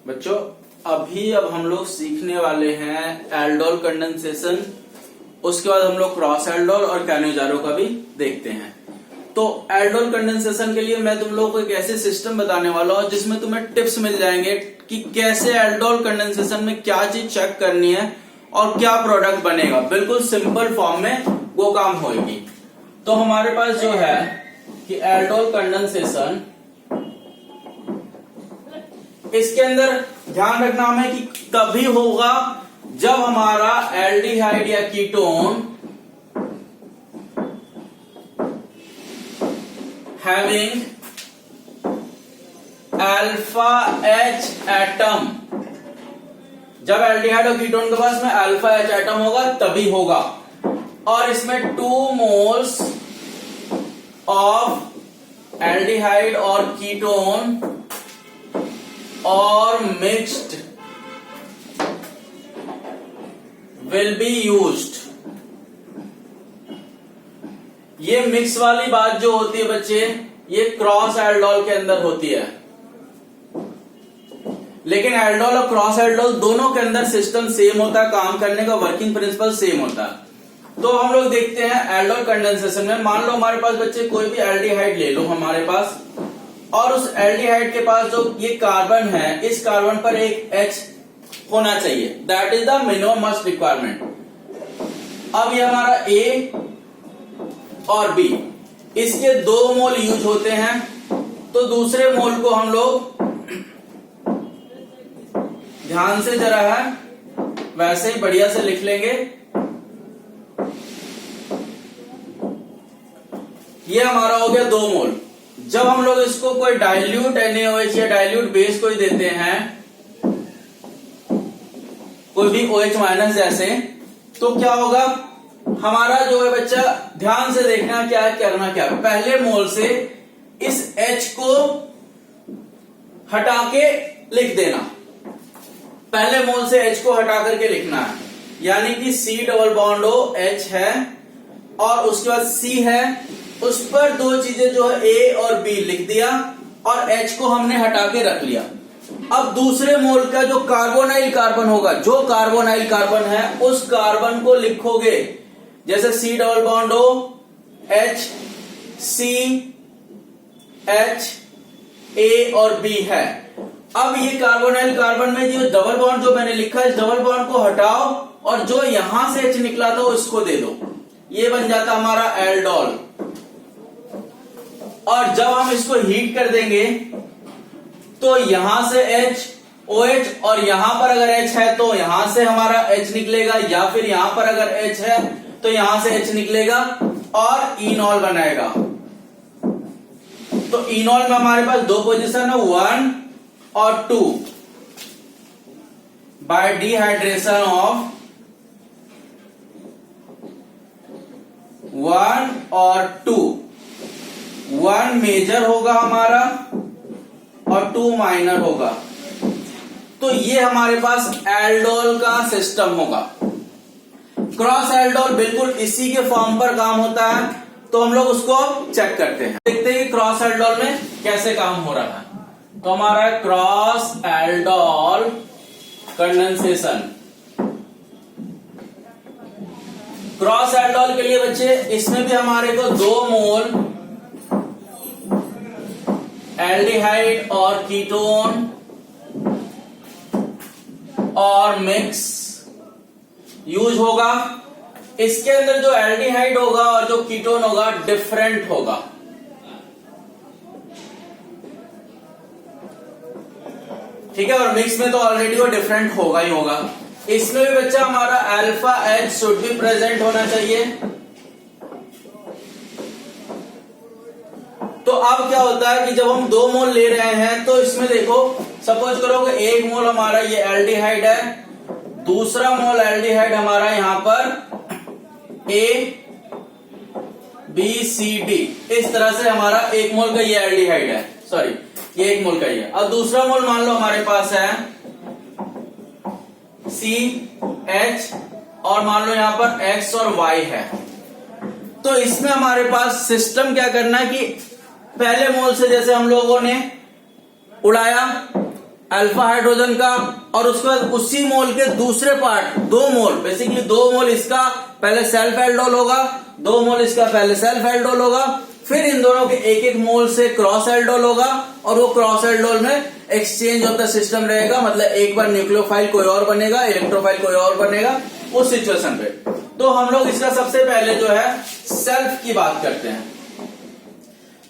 बच्चों अब हम लोग सीखने वाले हैं एल्डोल कंडेंसेशन। उसके बाद हम लोग क्रॉस एल्डोल और कैनिजारो का भी देखते हैं। तो एल्डोल कंडेंसेशन के लिए मैं तुम लोगों को एक ऐसे सिस्टम बताने वाला हूं जिसमें तुम्हें टिप्स मिल जाएंगे कि कैसे एल्डोल कंडेंसेशन में क्या चीज चेक करनी है और क्या प्रोडक्ट बनेगा। बिल्कुल सिंपल फॉर्म में वो काम होगी। तो हमारे पास जो है कि एल्डोल कंडेंसेशन, इसके अंदर ध्यान रखना हमें कि तभी होगा जब हमारा एल्डिहाइड या ketone having alpha H atom, जब एल्डिहाइड और कीटोन के पास में अल्फा एच एटम होगा तभी होगा। और इसमें 2 मोल्स ऑफ एल्डिहाइड और कीटोन और मिक्स्ड विल बी यूज्ड। ये मिक्स वाली बात जो होती है बच्चे, ये क्रॉस एल्डोल के अंदर होती है। लेकिन एल्डोल और क्रॉस एल्डोल दोनों के अंदर सिस्टम सेम होता है, काम करने का वर्किंग प्रिंसिपल सेम होता है। तो हम लोग देखते हैं एल्डोल कंडेंसेशन में, मान लो हमारे पास बच्चे कोई भी एल्डिहाइड ले लो हमारे पास, और उस एल्डिहाइड के पास जो ये कार्बन है, इस कार्बन पर एक H होना चाहिए। That is the minimum must requirement. अब ये हमारा A और B, इसके 2 मोल यूज होते हैं, तो दूसरे मोल को हम लोग ध्यान से जरा है वैसे ही बढ़िया से लिख लेंगे। ये हमारा हो गया 2 मोल। जब हम लोग इसको कोई डाइल्यूट NaOH या डाइल्यूट बेस कोई देते हैं, कोई भी OH माइनस जैसे, तो क्या होगा हमारा जो है बच्चा, ध्यान से देखना क्या है, करना क्या है। पहले मोल से इस H को हटा के लिख देना। पहले मोल से H को हटा करके लिखना है, यानी कि C double bond O H है और उसके बाद C है, उस पर 2 चीजें जो है A और B लिख दिया और H को हमने हटा के रख लिया। अब दूसरे मोल का जो कार्बोनाइल कार्बन होगा, जो कार्बोनाइल कार्बन है, उस कार्बन को लिखोगे जैसे C double bond O H C H A और B है। अब ये कार्बोनाइल कार्बन में जो डबल बॉन्ड जो मैंने लिखा है, इस डबल बॉन्ड को हटाओ और जो यहां से H निकला था उसको दे दो। ये बन जाता हमारा एल्डोल। और जब हम इसको हीट कर देंगे तो यहां से H OH, और यहां पर अगर H है तो यहां से हमारा H निकलेगा, या फिर यहां पर अगर H है तो यहां से H निकलेगा और इनॉल बनाएगा। तो इनॉल में हमारे पास 2 पोजीशन है, 1 और 2, बाय डिहाइड्रेशन ऑफ 1 और 2। 1 मेजर होगा हमारा और 2 माइनर होगा। तो ये हमारे पास एल्डोल का सिस्टम होगा। क्रॉस एल्डोल बिल्कुल इसी के फॉर्म पर काम होता है, तो हम लोग उसको चेक करते हैं, देखते हैं कि क्रॉस एल्डोल में कैसे काम हो रहा है। तो हमारा cross aldol condensation, cross aldol के लिए बच्चे इसमें भी हमारे को 2 मोल एल्डिहाइड और कीटोन और मिक्स यूज होगा। इसके अंदर जो एल्डिहाइड होगा और जो कीटोन होगा डिफरेंट होगा। ठीक है, और मिक्स में तो ऑलरेडी वो डिफरेंट होगा ही होगा। इसमें भी बच्चा हमारा अल्फा H शुड भी प्रेजेंट होना चाहिए। तो अब क्या होता है कि जब हम 2 मोल ले रहे हैं तो इसमें देखो, सपोज करो कि 1 मोल हमारा ये एल्डिहाइड है, दूसरा मोल एल्डिहाइड हमारा यहां पर A B C D, इस तरह से हमारा 1 मोल का ये एल्डिहाइड है, सॉरी ये 1 मोल का ही है। अब दूसरा मोल मान लो हमारे पास है C H और मान लो यहां पर X और Y है। तो इसमें हमारे पास सिस्टम क्या करना है कि पहले मोल से जैसे हम लोगों ने उड़ाया, अल्फा हाइड्रोजन का, और उसके बाद उसी मोल के दूसरे पार्ट 2 मोल, बेसिकली 2 मोल इसका पहले सेल्फ एल्डोल होगा, 2 मोल इसका पहले सेल्फ एल्डोल होगा, फिर इन दोनों के एक एक मोल से क्रॉस एल्डोल होगा, और वो क्रॉस एल्डोल में एक्सचेंज ऑफ द सिस्टम रहेगा, मतलब एक बार न्यूक्लियोफाइल कोई और बनेगा, इलेक्ट्रोफाइल कोई और बनेगा उस सिचुएशन पे। तो हम लोग इसका सबसे पहले जो है सेल्फ की बात करते हैं।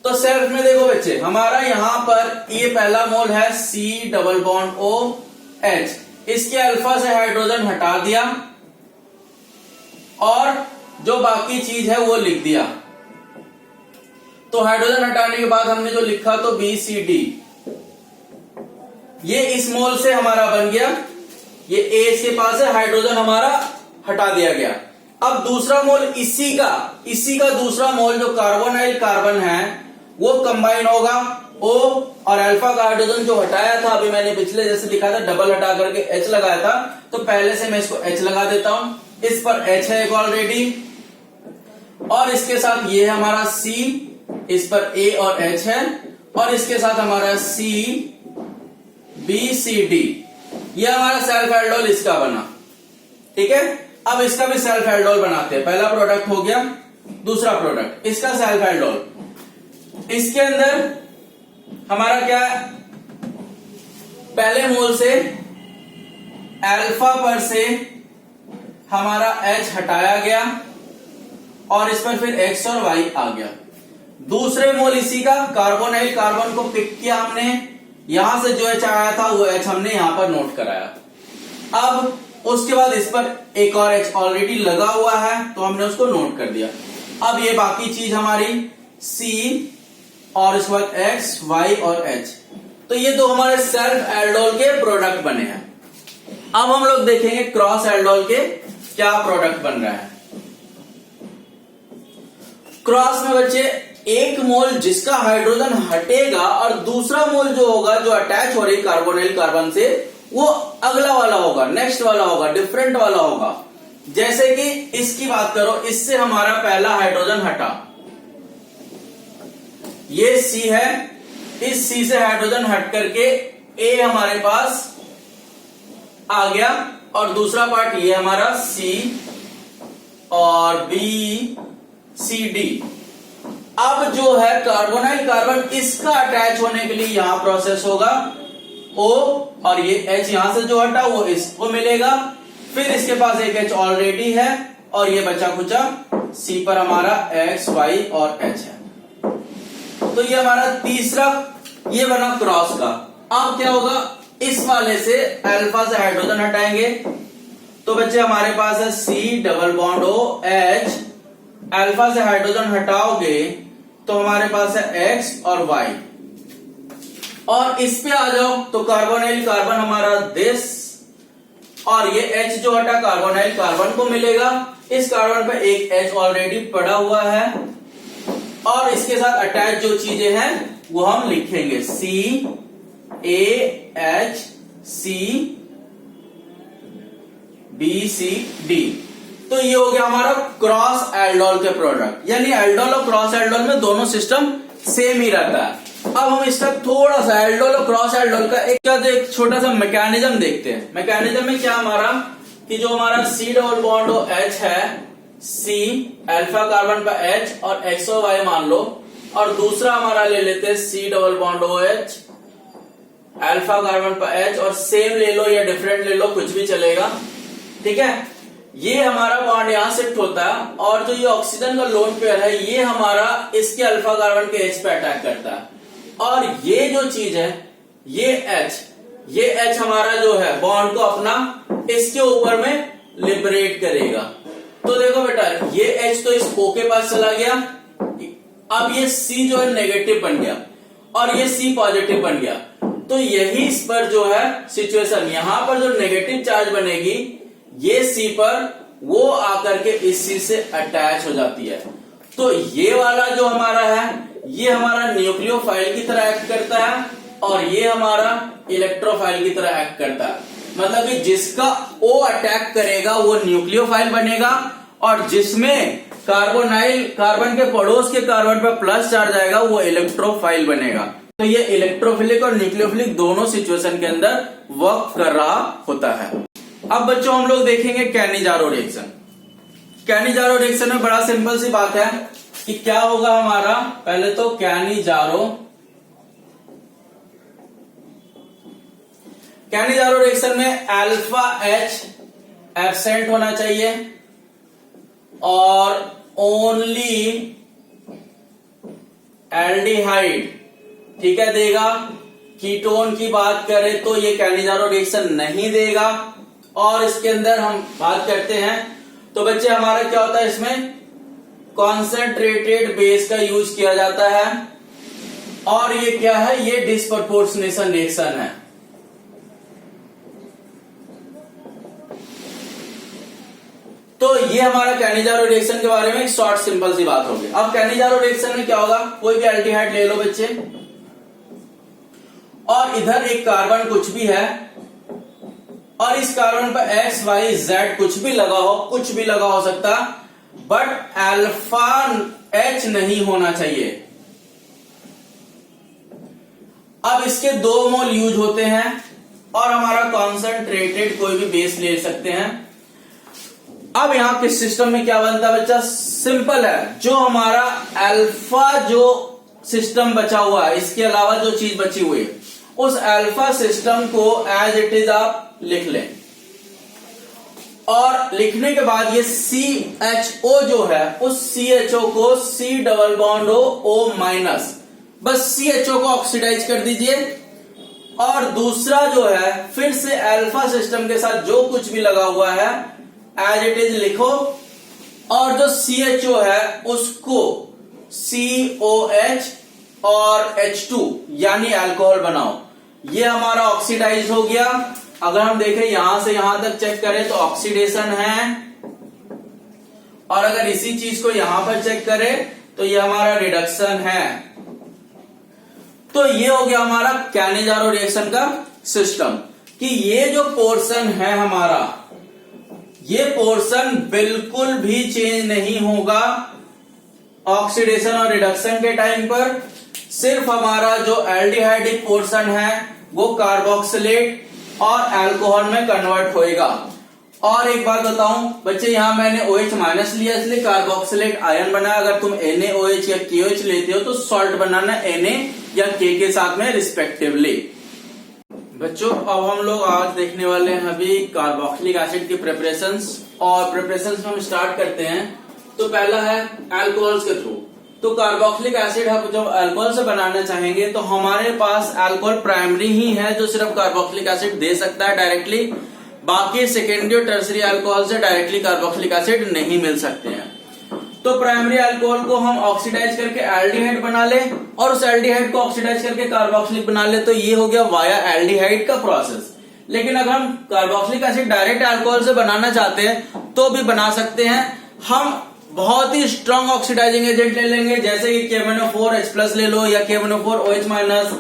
तो सेल्फ में देखो बच्चे, हमारा यहां पर ये पहला मोल है C≡OH, इसके अल्फा से हाइड्रोजन हटा दिया और जो बाकी चीज है वो लिख दिया। तो हाइड्रोजन हटाने के बाद हमने जो लिखा तो BCD, ये इस मोल से हमारा बन गया, ये A इसके पास है, हाइड्रोजन हमारा हटा दिया गया। अब दूसरा मोल इसी का दूसरा मोल जो कार्बोनाइल कार्बन है वो कंबाइन होगा O और अल्फा का हाइड्रोजन जो हटाया था, अभी मैंने पिछले जैसे दिखाया था डबल हटा करके H लगाया था, तो पहले से मैं इसको H लगा देता हूं, इस पर H है एक ऑलरेडी, और इसके साथ ये है हमारा C, इस पर A और H है, और इसके साथ हमारा CBCD, ये हमारा सेल्फ एल्डोल इसका बना। ठीक है, अब इसका भी सेल्फ एल्डोल बनाते हैं। पहला प्रोडक्ट हो गया, दूसरा प्रोडक्ट इसका सेल्फ एल्डोल। इसके अंदर हमारा क्या है, पहले मोल से अल्फा पर से हमारा H हटाया गया और इस पर फिर X और Y आ गया। दूसरे मोल इसी का कार्बोनाइल कार्बन को पिक किया हमने, यहां से जो H आया था वो H हमने यहां पर नोट कराया। अब उसके बाद इस पर एक और H ऑलरेडी लगा हुआ है तो हमने उसको नोट कर दिया। अब ये बाकी चीज हमारी C और इसके बाद X, Y और H, तो ये दो हमारे सेल्फ एल्डोल के प्रोडक्ट बने हैं। अब हम लोग देखेंगे क्रॉस एल्डोल के क्या प्रोडक्ट बन रहा है। क्रॉस में बच्चे एक मोल जिसका हाइड्रोजन हटेगा और दूसरा मोल जो होगा जो अटैच हो रही कार्बोनाइल कार्बन से, वो अगला वाला होगा, नेक्स्ट वाला होगा, डिफरेंट वाला होगा। जैसे कि इसकी बात करो, इससे हमारा पहला हाइड्रोजन हटा, ये C है, इस C से हाइड्रोजन हट करके A हमारे पास आ गया, और दूसरा पार्ट ये हमारा C और BCD। अब जो है कार्बोनाइल कार्बन, इसका अटैच होने के लिए यहां प्रोसेस होगा O, और ये H यहां से जो हटा वो इसको मिलेगा, फिर इसके पास एक H ऑलरेडी है, और ये बचा कुचा C पर हमारा X, Y और H है। तो ये हमारा तीसरा ये बना क्रॉस का। अब क्या होगा, इस वाले से अल्फा से हाइड्रोजन हटाएंगे, तो बच्चे हमारे पास है C≡OH, अल्फा से हाइड्रोजन हटाओगे तो हमारे पास है X और Y, और इस पे आ जाओ तो कार्बोनाइल कार्बन हमारा दिस, और ये H जो हटा कार्बोनाइल कार्बन को मिलेगा, इस कार्बन पे एक H ऑलरेडी पड़ा हुआ है, और इसके साथ अटैच जो चीजें हैं वो हम लिखेंगे CAHCBCD। तो ये हो गया हमारा क्रॉस एल्डोल के प्रोडक्ट, यानी एल्डोल और क्रॉस एल्डोल में दोनों सिस्टम सेम ही रहता है। अब हम इसका थोड़ा सा एल्डोल और क्रॉस एल्डोल का एक छोटा सा मैकेनिज्म देखते हैं। मैकेनिज्म में क्या हमारा कि जो हमारा C≡H है, C अल्फा कार्बन पर H और X और Y मान लो, और दूसरा हमारा ले लेते हैं C≡OH अल्फा कार्बन पर H, और सेम ले लो या डिफरेंट ले लो, कुछ भी चलेगा। ठीक है, ये हमारा बॉन्ड यहां शिफ्ट होता है, और जो ये ऑक्सीजन का लोन पेयर है ये हमारा इसके अल्फा कार्बन के H पे अटैक करता है, और ये जो चीज है ये H हमारा जो है बॉन्ड को अपना इसके ऊपर में लिबरेट करेगा। तो देखो बेटा, ये H तो इस O के पास चला गया, अब ये C जो है नेगेटिव बन गया और ये C पॉजिटिव बन गया। तो यही इस पर जो है सिचुएशन, यहां पर जो नेगेटिव चार्ज बनेगी ये C पर, वो आकर के इस C से अटैच हो जाती है। तो ये वाला जो हमारा है ये हमारा न्यूक्लियोफाइल की तरह एक्ट करता है, और ये हमारा इलेक्ट्रोफाइल की तरह एक्ट करता है। मतलब कि जिसका O अटैक करेगा वो न्यूक्लियोफाइल बनेगा, और जिसमें कार्बोनाइल कार्बन के पड़ोस के कार्बन पर प्लस चार्ज आएगा वो इलेक्ट्रोफाइल बनेगा। तो ये इलेक्ट्रोफिलिक और न्यूक्लियोफिलिक दोनों सिचुएशन के अंदर वर्क कर रहा होता है। अब बच्चों हम लोग देखेंगे कैनिजारो रिएक्शन। कैनिजारो रिएक्शन में बड़ा सिंपल सी बात है कि क्या होगा हमारा, पहले तो कैनिजारो रिएक्शन में अल्फा H एब्सेंट होना चाहिए और ओनली एल्डिहाइड, ठीक है, देगा। कीटोन की बात करें तो ये कैनिजारो रिएक्शन नहीं देगा। और इसके अंदर हम बात करते हैं तो बच्चे हमारा क्या होता है, इसमें कॉन्सेंट्रेटेड बेस का यूज किया जाता है और ये क्या है, ये डिस्प्रपोर्शनेशन रिएक्शन है। तो ये हमारा कैनिजारो रिएक्शन के बारे में एक शॉर्ट सिंपल सी बात होगी। अब कैनिजारो रिएक्शन में क्या होगा, कोई भी एल्डिहाइड ले लो बच्चे और इधर एक कार्बन कुछ भी है और इस कार्बन पर एक्स वाई जेड कुछ भी लगा हो सकता, बट अल्फा H नहीं होना चाहिए। अब इसके 2 मोल यूज होते हैं और हमारा कॉन्सेंट्रेटेड कोई भी बेस ले सकते हैं। अब यहां के सिस्टम में क्या बनता है बच्चा, सिंपल है, जो हमारा अल्फा जो सिस्टम बचा हुआ है, इसके अलावा जो चीज बची हुई है, उस अल्फा सिस्टम को एज इट इज आप लिख लें और लिखने के बाद ये CHO जो है उस CHO को C double bond O minus, बस CHO को ऑक्सीडाइज कर दीजिए और दूसरा जो है फिर से अल्फा सिस्टम के साथ जो कुछ भी लगा हुआ है एज इट इज लिखो और जो CHO है उसको COH और H2 यानी अल्कोहल बनाओ। ये हमारा ऑक्सीडाइज हो गया। अगर हम देखें यहां से यहां तक चेक करें तो ऑक्सीडेशन है और अगर इसी चीज को यहां पर चेक करें तो ये हमारा रिडक्शन है। तो ये हो गया हमारा कैनिजारो रिएक्शन का सिस्टम कि ये जो पोर्शन है हमारा, ये पोर्शन बिल्कुल भी चेंज नहीं होगा ऑक्सीडेशन और रिडक्शन के टाइम पर। सिर्फ हमारा जो एल्डिहाइडिक पोर्शन है वो कार्बोक्सिलेट और अल्कोहल में कन्वर्ट होएगा। और एक बात बताऊं बच्चे, यहां मैंने OH माइनस लिया इसलिए कार्बोक्सिलेट आयन बना। अगर तुम NaOH या KOH लेते हो तो सॉल्ट बनाना Na या K के साथ में रिस्पेक्टिवली। बच्चों अब हम लोग आज देखने वाले हैं अभी कार्बोक्सिलिक एसिड की प्रिपरेशंस, और प्रिपरेशंस में हम स्टार्ट करते हैं। तो पहला है अल्कोहल्स के थ्रू। तो कार्बोक्सिलिक एसिड हम जब अल्कोहल से बनाना चाहेंगे तो हमारे पास अल्कोहल प्राइमरी ही है जो सिर्फ कार्बोक्सिलिक एसिड दे सकता है डायरेक्टली, बाकी सेकेंडरी और टर्सरी अल्कोहल से डायरेक्टली कार्बोक्सिलिक एसिड नहीं मिल सकते हैं। तो प्राइमरी अल्कोहल को हम ऑक्सीडाइज करके एल्डिहाइड बना ले और उस एल्डिहाइड को ऑक्सीडाइज करके कार्बोक्सिलिक बना ले, तो ये हो गया वाया एल्डिहाइड का प्रोसेस। लेकिन अगर हम कार्बोक्सिलिक एसिड डायरेक्ट अल्कोहल से बनाना चाहते हैं तो भी बना सकते हैं। हम बहुत ही स्ट्रॉन्ग ऑक्सीडाइजिंग एजेंट ले लेंगे, जैसे कि KMnO4H+ ले लो या KMnO4OH माइनस,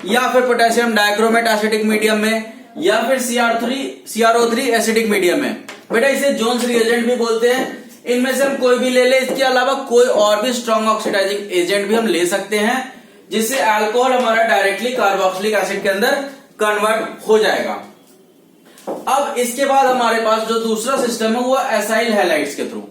या फिर पोटेशियम डाइक्रोमेट एसिडिक मीडियम में, या फिर CrO3 एसिडिक मीडियम में। बेटा इसे जोन्स रिएजेंट भी बोलते हैं। इनमें से हम कोई भी ले ले, इसके अलावा कोई और भी स्ट्रॉन्ग ऑक्सीडाइजिंग एजेंट भी हम ले सकते हैं जिससे अल्कोहल हमारा डायरेक्टली कार्बोक्सिलिक एसिड के अंदर कन्वर्ट हो जाएगा। अब इसके बाद हमारे पास जो दूसरा सिस्टम है वो एसाइल हैलाइड्स के थ्रू।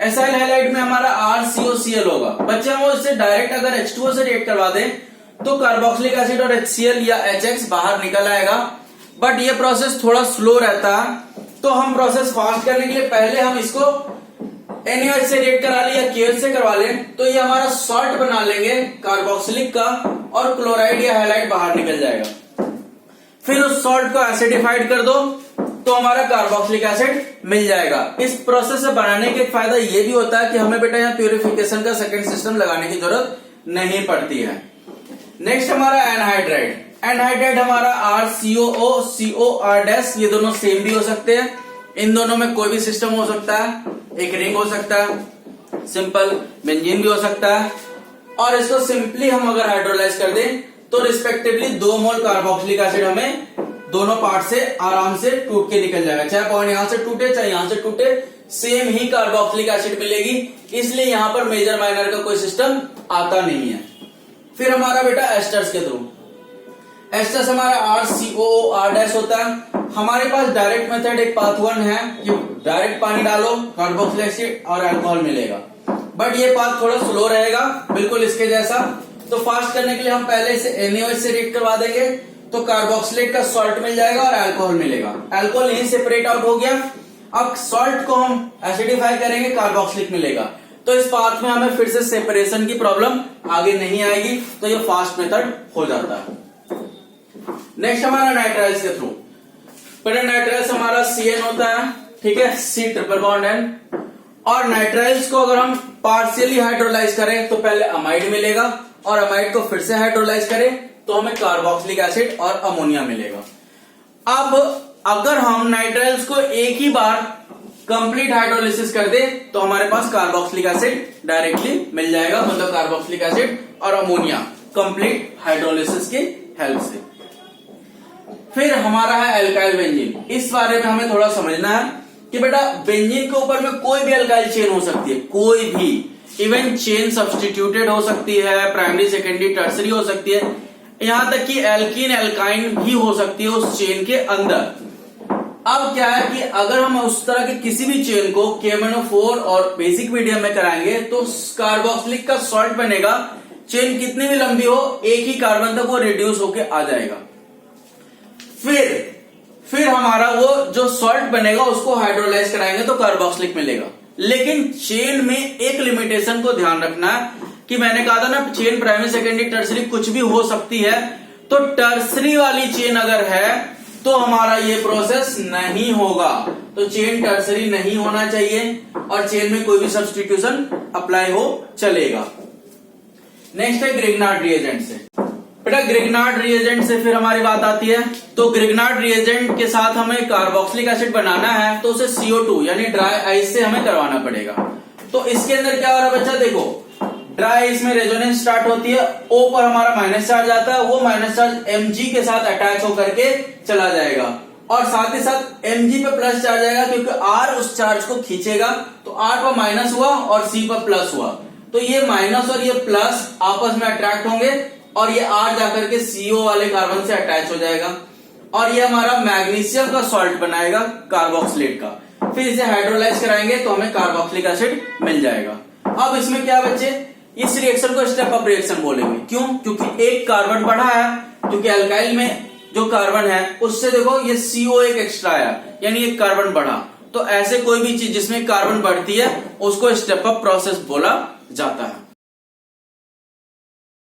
एसाइल हैलाइड में हमारा RCOCl होगा। बच्चे हम इससे डायरेक्ट अगर H2O से रिएक्ट करवा दें तो कार्बोक्सिलिक एसिड और HCl या HX बाहर निकल आएगा, बट ये प्रोसेस थोड़ा स्लो रहता है। तो हम प्रोसेस फास्ट करने के लिए पहले हम इसको NaOH से रिएक्ट करा ले या KOH से करवा लें तो ये हमारा सॉल्ट बना लेंगे कार्बोक्सिलिक का और क्लोराइड या हैलाइड बाहर निकल जाएगा। फिर उस सॉल्ट को एसिडिफाइड कर दो तो हमारा कार्बोक्सिलिक एसिड मिल जाएगा। इस प्रोसेस से बनाने के फायदा ये भी होता है कि हमें बेटा यहाँ प्यूरिफिकेशन का सेकंड सिस्टम लगाने की जरूरत नहीं पड़ती है। नेक्स्ट हमारा एनहाइड्राइड। एनहाइड्राइड हमारा RCOO, COR-, ये दोनों सेम भी हो सकते हैं। इन दोनों में कोई भी सिस्टम हो सकता है, एक रिंग हो सकता है, सिंपल बेंजीन भी हो सकता है। और इसको सिंपली हम अगर हाइड्रोलाइज कर दें तो रिस्पेक्टिवली 2 मोल कार्बोक्सिलिक एसिड हमें दोनों पार्ट से आराम से टूट के निकल जाएगा। चाहे पॉइंट यहां से टूटे चाहे यहां से टूटे, सेम ही कार्बोक्सिलिक एसिड मिलेगी। इसलिए यहां पर मेजर माइनर का कोई सिस्टम आता नहीं है। फिर हमारा बेटा एस्टर्स के थ्रू। एस्टर हमारा RCOOR' होता है। हमारे पास डायरेक्ट मेथड एक पाथ 1 है कि डायरेक्ट पानी डालो, कार्बोक्सिलिक एसिड और अल्कोहल मिलेगा, बट ये पाथ थोड़ा स्लो रहेगा, बिल्कुल इसके जैसा। तो फास्ट करने के लिए हम पहले इसे NaOH से रिएक्ट करवा देंगे, तो कार्बोक्सिलेट का सॉल्ट मिल जाएगा और अल्कोहल मिलेगा। अल्कोहल यहीं सेपरेट आउट हो गया। अब सॉल्ट को हम एसिडिफाई करेंगे, कार्बोक्सिलिक मिलेगा। तो इस पाथ में हमें फिर से सेपरेशन की प्रॉब्लम आगे नहीं आएगी, तो ये फास्ट मेथड हो जाता है। नेक्स्ट हमारा नाइट्राइल्स के थ्रू। पहले नाइट्राइल्स हमारा CN होता है, ठीक है, C ट्रिपल बॉन्ड N। और नाइट्राइल्स को अगर हम पार्शियली हाइड्रोलाइज करें तो पहले अमाइड मिलेगा, और अमाइड को फिर से हाइड्रोलाइज करें तो हमें कार्बोक्सिलिक एसिड और अमोनिया मिलेगा। अब अगर हम नाइट्राइल्स को एक ही बार कंप्लीट हाइड्रोलिसिस कर दे तो हमारे पास कार्बोक्सिलिक एसिड डायरेक्टली मिल जाएगा, मतलब कार्बोक्सिलिक एसिड और अमोनिया कंप्लीट हाइड्रोलिसिस की हेल्प से। फिर हमारा है एल्काइल बेंजीन। इस बारे में हमें थोड़ा समझना है कि बेटा बेंजीन के ऊपर में कोई भी एल्काइल चेन हो सकती है, कोई भी, इवन चेन सब्स्टिट्यूटेड हो सकती है, प्राइमरी सेकेंडरी टर्सरी हो सकती है, यहां तक कि एल्कीन एल्काइन भी हो सकती है उस चेन के अंदर। अब क्या है कि अगर हम उस तरह के किसी भी चेन को KMnO4 और बेसिक मीडियम में कराएंगे तो कार्बोक्सिलिक का सॉल्ट बनेगा। चेन कितनी भी लंबी हो, एक ही कार्बन तक वो रिड्यूस होके आ जाएगा। फिर हमारा वो जो सॉल्ट बनेगा उसको हाइड्रोलाइज कराएंगे तो कार्बोक्सिलिक मिलेगा। लेकिन चेन में एक लिमिटेशन को ध्यान रखना है कि मैंने कहा था ना, चेन प्राइमरी सेकेंडरी टर्सरी कुछ भी हो सकती है, तो टर्सरी वाली चेन अगर है तो हमारा ये प्रोसेस नहीं होगा। तो चेन टर्सरी नहीं होना चाहिए और चेन में कोई भी सब्स्टिट्यूशन अप्लाई हो चलेगा। नेक्स्ट है ग्रिग्नार्ड रिएजेंट से। बेटा ग्रिग्नार्ड रिएजेंट से फिर हमारी बात आती है, तो ग्रिग्नार्ड रिएजेंट के साथ हमें कार्बोक्सिलिक एसिड बनाना है तो उसे CO2 यानी ड्राई आइस से हमें करवाना पड़ेगा। तो इसके अंदर क्या हो रहा है बच्चा, देखो ड्राई आइस में रेजोनेंस स्टार्ट होती है, O पर हमारा माइनस चार्ज आता है, वो माइनस चार्ज Mg के साथ अटैच होकर के चला जाएगा, और साथ ही साथ Mg पे प्लस चार्ज आएगा क्योंकि R उस चार्ज को खींचेगा। तो R पर माइनस हुआ और C पर प्लस हुआ, तो ये माइनस और ये प्लस आपस में अट्रैक्ट होंगे और ये R जाकर के CO वाले कार्बन से अटैच हो जाएगा, और ये हमारा मैग्नीशियम का सॉल्ट बनाएगा कार्बोक्सिलेट का। फिर इसे हाइड्रोलाइज कराएंगे तो हमें कार्बोक्सिलिक एसिड मिल जाएगा। अब इसमें क्या बच्चे, इस रिएक्शन को स्टेप अप रिएक्शन बोलेंगे। क्यों? क्योंकि एक कार्बन बढ़ा है, क्योंकि अल्काइल में जो कार्बन है उससे देखो ये CO एक एक्स्ट्रा आया, यानी एक कार्बन बढ़ा। तो ऐसे कोई भी चीज जिसमें कार्बन बढ़ती है उसको स्टेप अप प्रोसेस बोला जाता है।